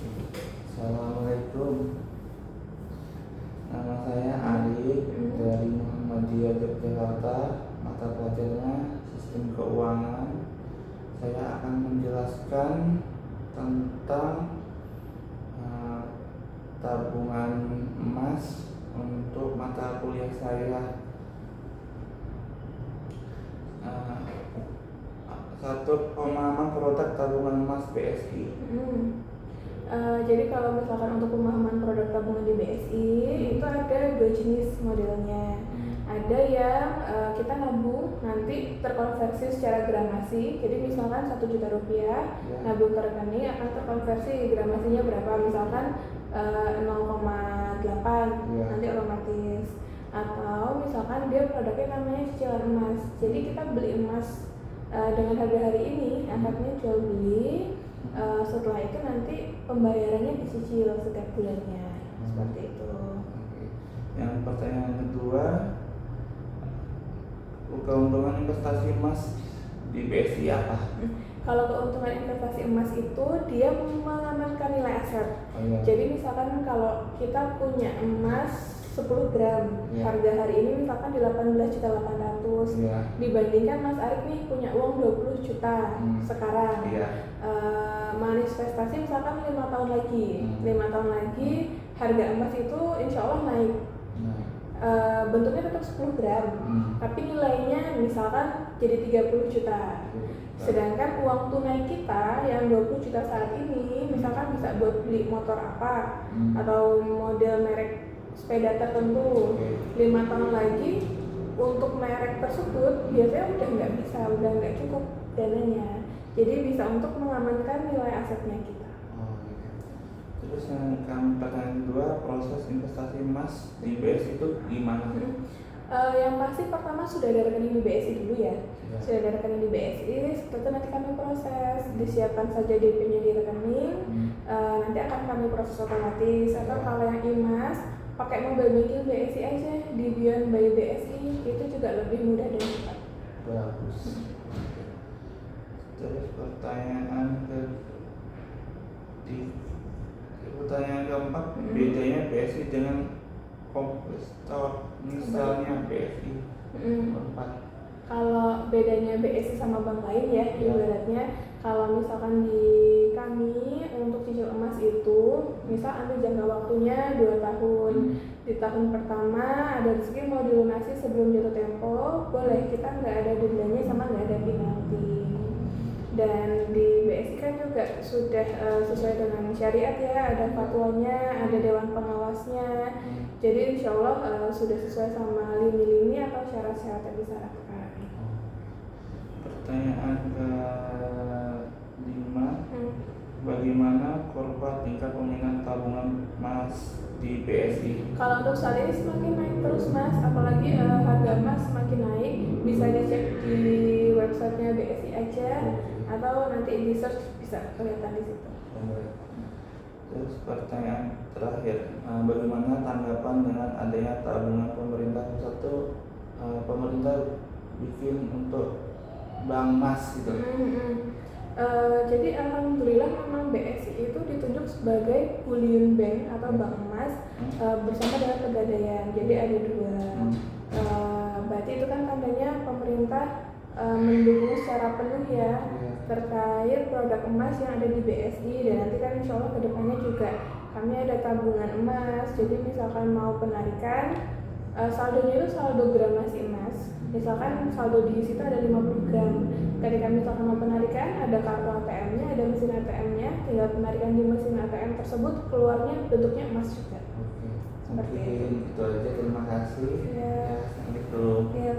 Assalamualaikum. Nama saya Ali dari Muhammadiyah Yogyakarta. Mata pelajarannya Sistem Keuangan. Saya akan menjelaskan tentang tabungan emas untuk mata kuliah saya. Satu pemahaman produk tabungan emas BSI. Jadi kalau misalkan untuk pemahaman produk tabungan di BSI itu ada dua jenis modelnya. Ada yang kita nabung nanti terkonversi secara gramasi. Jadi misalkan 1 juta rupiah nabung ke rekening akan terkonversi gramasinya berapa, misalkan 0,8 nanti otomatis. Atau misalkan dia produknya namanya cicilan emas. Jadi kita beli emas dengan harga hari ini, akadnya jual beli. Setelah itu nanti pembayarannya dicicil setiap bulannya, seperti itu. Yang pertanyaan kedua, keuntungan investasi emas di BSI apa? Kalau keuntungan investasi emas itu dia mengamankan nilai aset. Jadi misalkan kalau kita punya emas 10 gram, harga hari ini misalkan di 18.800.000, dibandingkan Mas Arik nih punya uang 20 juta sekarang. Manifestasi misalkan 5 tahun lagi, 5 tahun lagi harga emas itu insya Allah naik. Bentuknya tetap 10 gram, tapi nilainya misalkan jadi 30 juta. Sedangkan uang tunai kita yang 20 juta saat ini misalkan bisa buat beli motor apa atau model merek sepeda tertentu. 5 tahun lagi untuk merek tersebut biasanya udah nggak bisa, udah nggak cukup dananya. Jadi bisa untuk mengamankan nilai asetnya kita. Terus yang pertanyaan kedua, proses investasi emas di BSI itu gimana? Yang pasti pertama sudah ada rekening di BSI dulu ya. Sudah ada rekening di BSI, setelah itu nanti kami proses, disiapkan saja DP-nya di rekening, nanti akan kami proses otomatis. Atau kalau yang emas, pakai mobile banking BSI aja di Beyond by BSI, itu juga lebih mudah dan cepat. Bagus. Terus pertanyaan keempat, bedanya BSI dengan kompetitor misalnya BSI. Kalau bedanya BSI sama bank lain ya, ibaratnya kalau misalkan di kami untuk cicil emas itu misal ambil jangka waktunya 2 tahun. Di tahun pertama ada rezeki mau dilunasi sebelum jatuh tempo, boleh, kita nggak ada dendanya sama nggak ada penalti. Dan di BSI kan juga sudah sesuai dengan syariat ya, ada fatwanya, ada dewan pengawasnya. Jadi insya Allah sudah sesuai sama lini-lini atau syarat-syarat yang disyaratkan. Pertanyaan ke-5, bagaimana kurva tingkat peminat tabungan emas di BSI? Kalau untuk saat ini semakin naik terus Mas, apalagi harga emas semakin naik. Bisa dicek di websitenya BSI aja, atau nanti di search bisa kelihatan di situ. Terus pertanyaan terakhir, bagaimana tanggapan dengan adanya tabungan pemerintah pusat itu, pemerintah bikin untuk bank emas gitu? Jadi alhamdulillah memang BSI itu ditunjuk sebagai bullion bank atau bank emas bersama dengan Pegadaian. Jadi ada 2. Berarti itu kan tandanya pemerintah mendukung secara penuh ya terkait produk emas yang ada di BSI. Dan nanti kan insya Allah kedepannya juga kami ada tabungan emas. Jadi misalkan mau penarikan, saldonya itu saldo gramasi emas. Misalkan saldo di situ ada 50 gram. Ketika misalkan mau penarikan, ada kartu ATM-nya, ada mesin ATM-nya, tinggal penarikan di mesin ATM tersebut, keluarnya bentuknya emas juga. Seperti itu aja, terima kasih. Ya. Assalamualaikum. Ya,